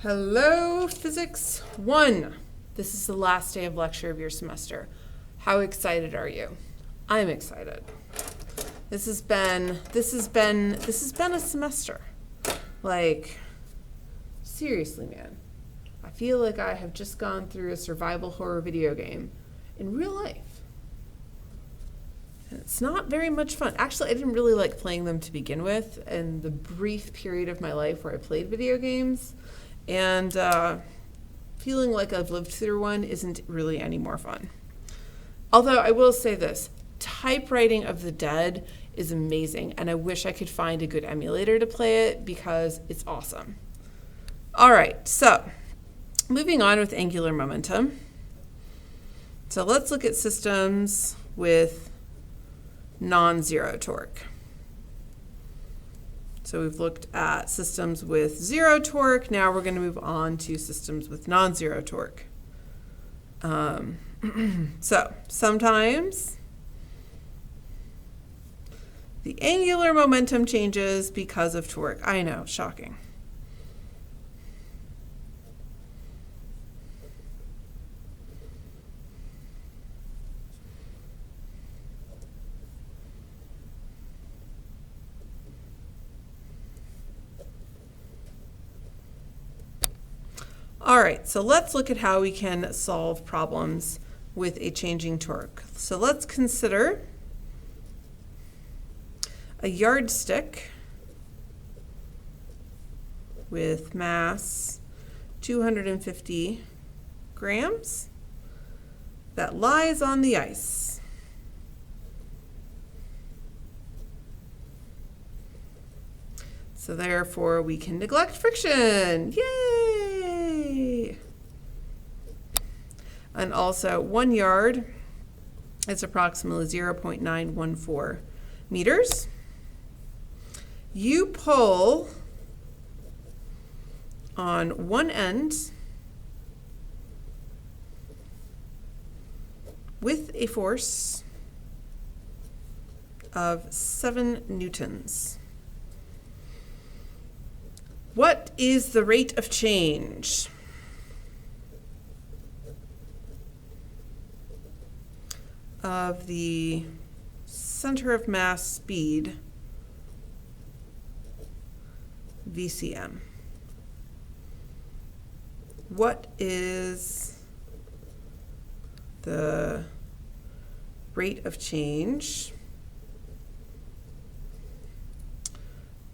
Hello, Physics 1. This is the last day of lecture of your semester. How excited are you? I'm excited. This has been a semester. Like, seriously, man. I feel like I have just gone through a survival horror video game in real life. And it's not very much fun. Actually, I didn't really like playing them to begin with, in the brief period of my life where I played video games. And feeling like I've lived through one isn't really any more fun. Although I will say this, Typewriting of the Dead is amazing, and I wish I could find a good emulator to play it because it's awesome. All right, so moving on with angular momentum. So let's look at systems with non-zero torque. So we've looked at systems with zero torque. Now we're going to move on to systems with non-zero torque. So sometimes the angular momentum changes because of torque. I know, shocking. All right, so let's look at how we can solve problems with a changing torque. So let's consider a yardstick with mass 250 grams that lies on the ice. So therefore we can neglect friction. Yay! And also 1 yard is approximately 0.914 meters. You pull on one end with a force of 7 newtons. What is the rate of change? Of the center of mass speed, VCM. What is the rate of change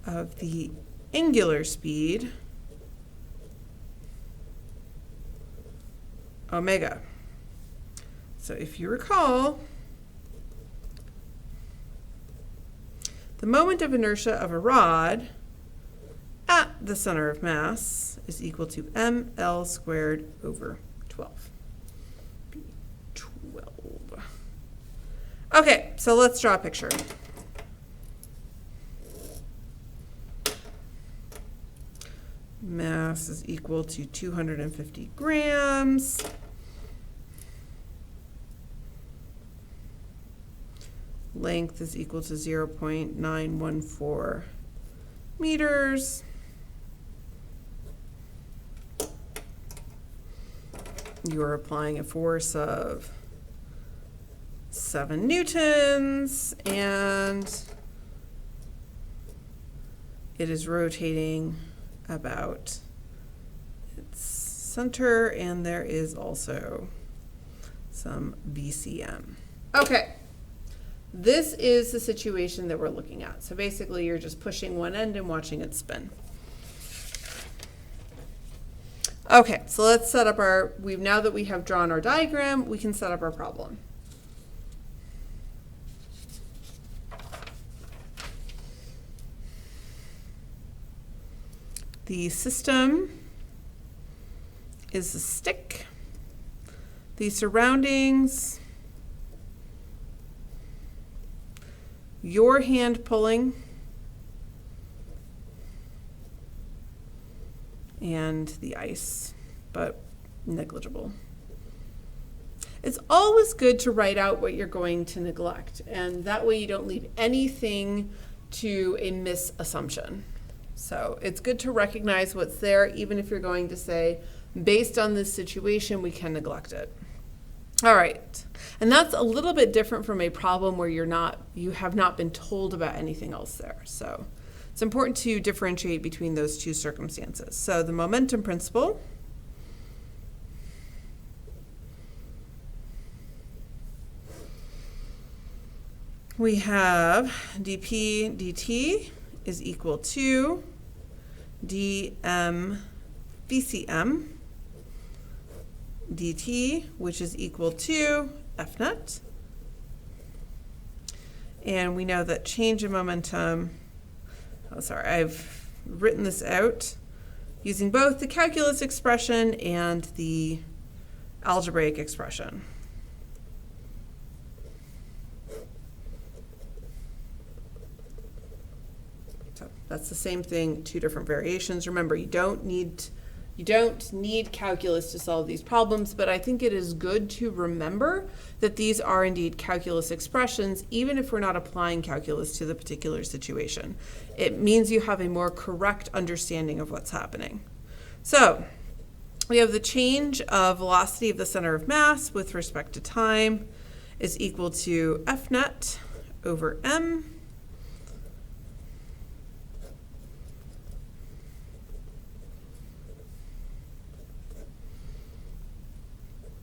of the angular speed, omega? So if you recall, the moment of inertia of a rod at the center of mass is equal to ml squared over 12. B12. Okay, so let's draw a picture. Mass is equal to 250 grams. Length is equal to 0.914 meters. You are applying a force of 7 newtons, and it is rotating about its center, and there is also some VCM. Okay. This is the situation that we're looking at. So basically, you're just pushing one end and watching it spin. Okay, so let's set up now that we have drawn our diagram, we can set up our problem. The system is a stick. The surroundings, your hand pulling, and the ice, but negligible. It's always good to write out what you're going to neglect, and that way you don't leave anything to a misassumption. So it's good to recognize what's there, even if you're going to say, based on this situation, we can neglect it. All right, and that's a little bit different from a problem where you have not been told about anything else there. So it's important to differentiate between those two circumstances. So the momentum principle we have dp dt is equal to dm VCM dt, which is equal to F net. And we know that change in momentum, I've written this out using both the calculus expression and the algebraic expression. So that's the same thing, two different variations. Remember, you don't need calculus to solve these problems, but I think it is good to remember that these are indeed calculus expressions, even if we're not applying calculus to the particular situation. It means you have a more correct understanding of what's happening. So we have the change of velocity of the center of mass with respect to time is equal to F net over m.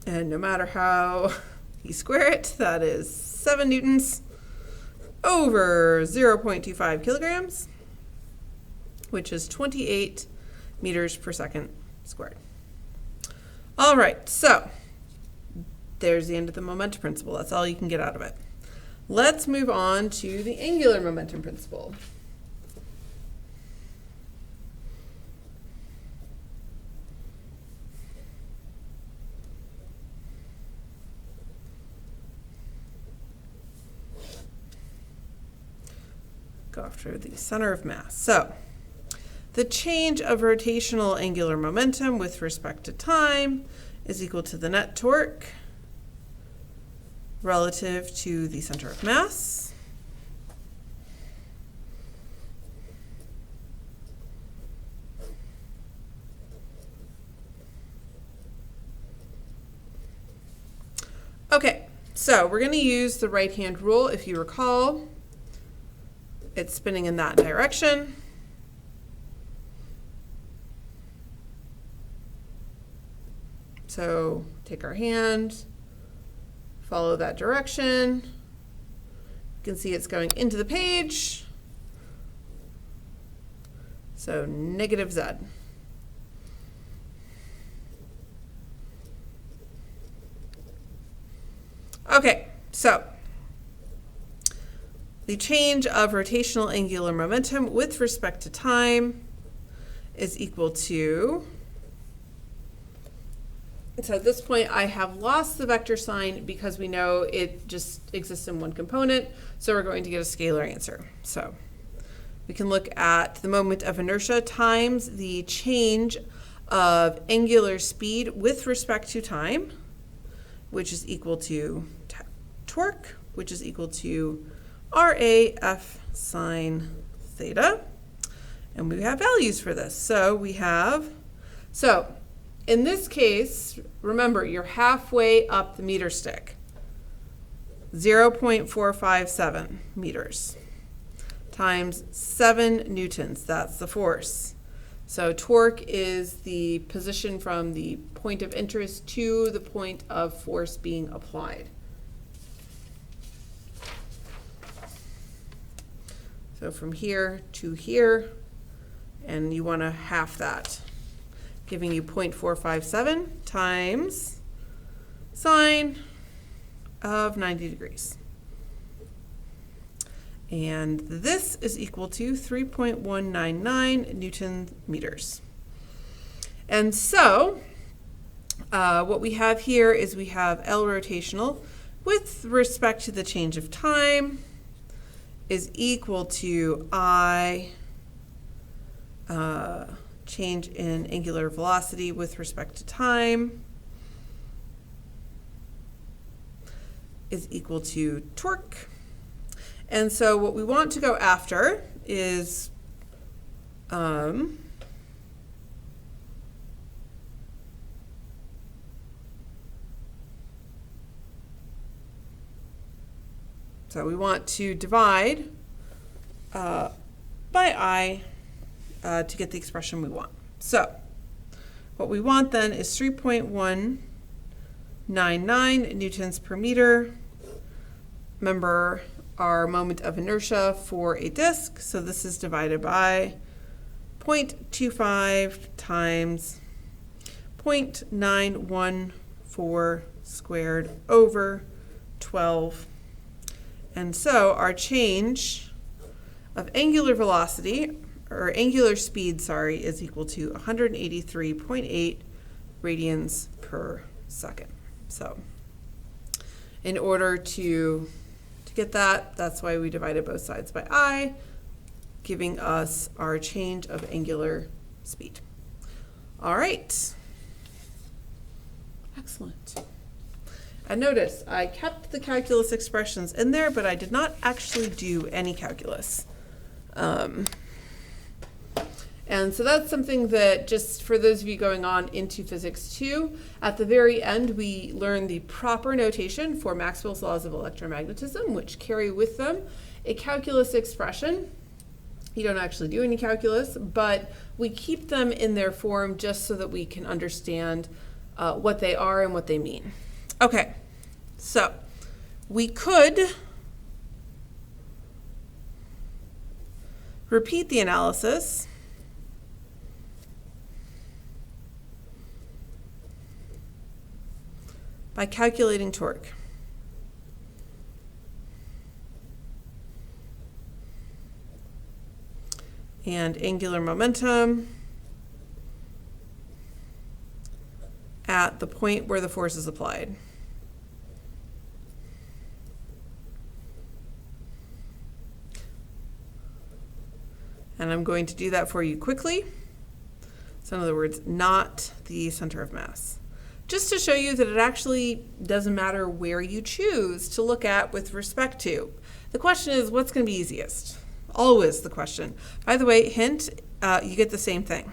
And no matter how you square it, that is 7 newtons over 0.25 kilograms, which is 28 meters per second squared. All right, so there's the end of the momentum principle. That's all you can get out of it. Let's move on to the angular momentum principle. Go after the center of mass. So the change of rotational angular momentum with respect to time is equal to the net torque relative to the center of mass. Okay, so we're going to use the right-hand rule. If you recall, it's spinning in that direction. So take our hand, follow that direction. You can see it's going into the page. So negative Z. Okay, so the change of rotational angular momentum with respect to time is equal to, so at this point I have lost the vector sign because we know it just exists in one component, so we're going to get a scalar answer. So we can look at the moment of inertia times the change of angular speed with respect to time, which is equal to torque, which is equal to RAF sine theta. And we have values for this. So we have, so in this case, remember, you're halfway up the meter stick. 0.457 meters times 7 newtons. That's the force. So torque is the position from the point of interest to the point of force being applied. So from here to here, and you want to half that, giving you 0.457 times sine of 90 degrees. And this is equal to 3.199 Newton meters. And so what we have here is we have L rotational with respect to the change of time is equal to I change in angular velocity with respect to time is equal to torque. And so what we want to go after is Um, so we want to divide by I to get the expression we want. So what we want then is 3.199 newtons per meter. Remember our moment of inertia for a disk, so this is divided by 0.25 times 0.914 squared over 12. And so our change of angular velocity, or angular speed, sorry, is equal to 183.8 radians per second. So in order to get that, that's why we divided both sides by I, giving us our change of angular speed. All right. Excellent. And notice I kept the calculus expressions in there, but I did not actually do any calculus. And so that's something that, just for those of you going on into Physics 2, at the very end we learn the proper notation for Maxwell's laws of electromagnetism, which carry with them a calculus expression. You don't actually do any calculus, but we keep them in their form just so that we can understand what they are and what they mean. Okay, so we could repeat the analysis by calculating torque. And angular momentum at the point where the force is applied. And I'm going to do that for you quickly. So in other words, not the center of mass. Just to show you that it actually doesn't matter where you choose to look at with respect to. The question is, what's going to be easiest? Always the question. By the way, hint, you get the same thing.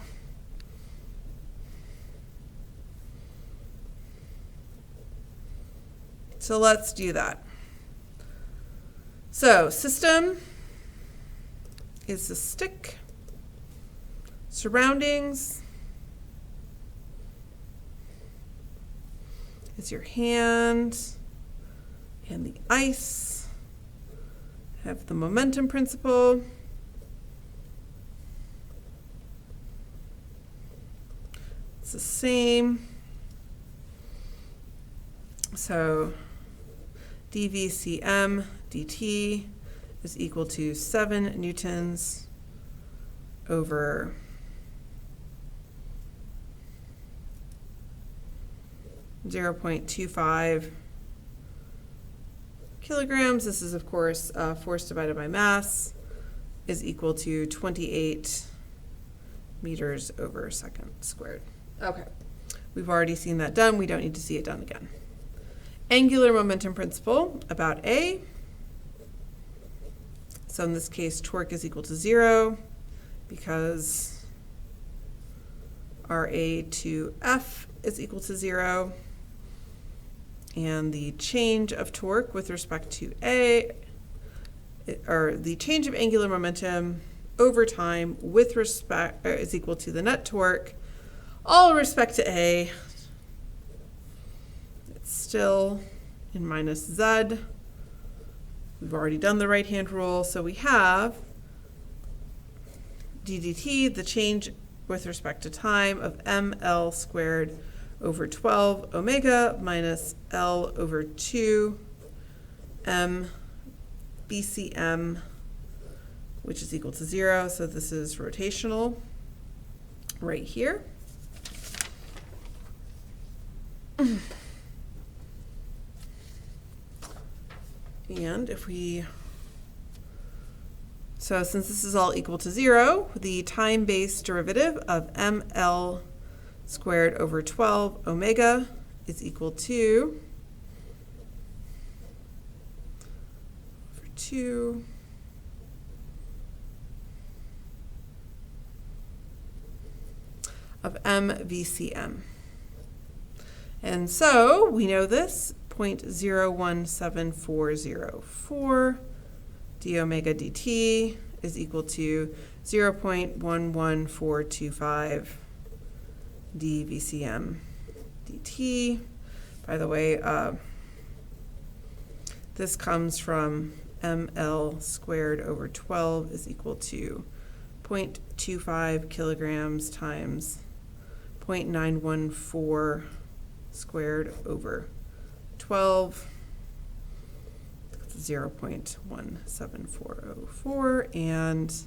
So let's do that. So system is the stick, surroundings is your hand and the ice. Have the momentum principle. It's the same. So dVcm dt is equal to 7 newtons over .25 kilograms. This is, of course, force divided by mass is equal to 28 meters over second squared. Okay, we've already seen that done. We don't need to see it done again. Angular momentum principle about A. So in this case, torque is equal to 0 because RA to F is equal to 0. And the change of torque with respect to A, or the change of angular momentum over time with respect, is equal to the net torque, all with respect to A. It's still in minus Z. We've already done the right-hand rule, so we have d dt, the change with respect to time, of ml squared over 12 omega minus L over 2 m BCM, which is equal to 0. So this is rotational right here. And if we, so since this is all equal to 0, the time-based derivative of ml squared over 12 omega is equal to over 2 of m VCM. And so we know this, 0.017404 d omega dt is equal to 0.11425 d VCM dt. By the way, this comes from ml squared over 12 is equal to 0.25 kilograms times 0.914 squared over 12, 0.17404, and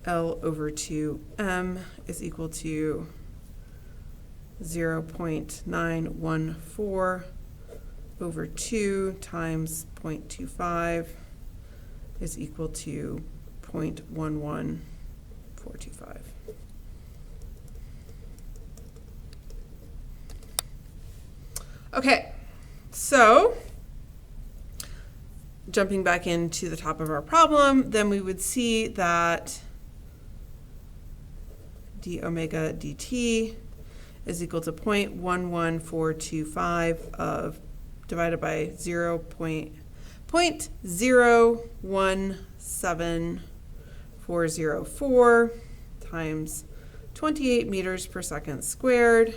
L over 2m is equal to 0.914 over 2 times 0.25 is equal to 0.11425. Okay, so jumping back into the top of our problem, then we would see that d omega dt is equal to 0.11425 of divided by 0.017404 times 28 meters per second squared.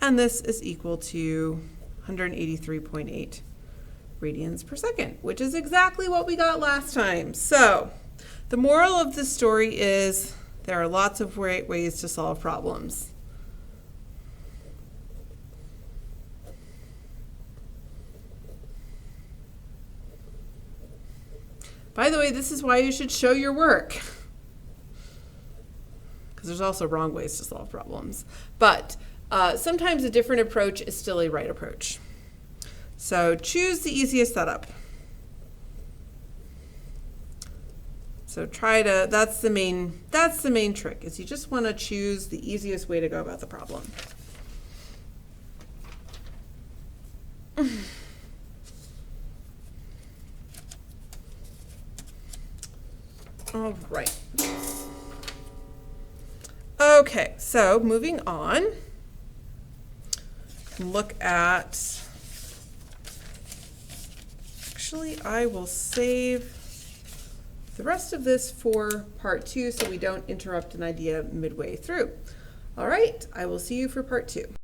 And this is equal to 183.8 radians per second, which is exactly what we got last time. So the moral of the story is there are lots of great ways to solve problems. By the way, this is why you should show your work, because there's also wrong ways to solve problems. But sometimes a different approach is still a right approach. So choose the easiest setup. So that's the main trick, is you just want to choose the easiest way to go about the problem. All right. Okay, so moving on, look at, actually I will save the rest of this for part 2 so we don't interrupt an idea midway through. All right, I will see you for part 2.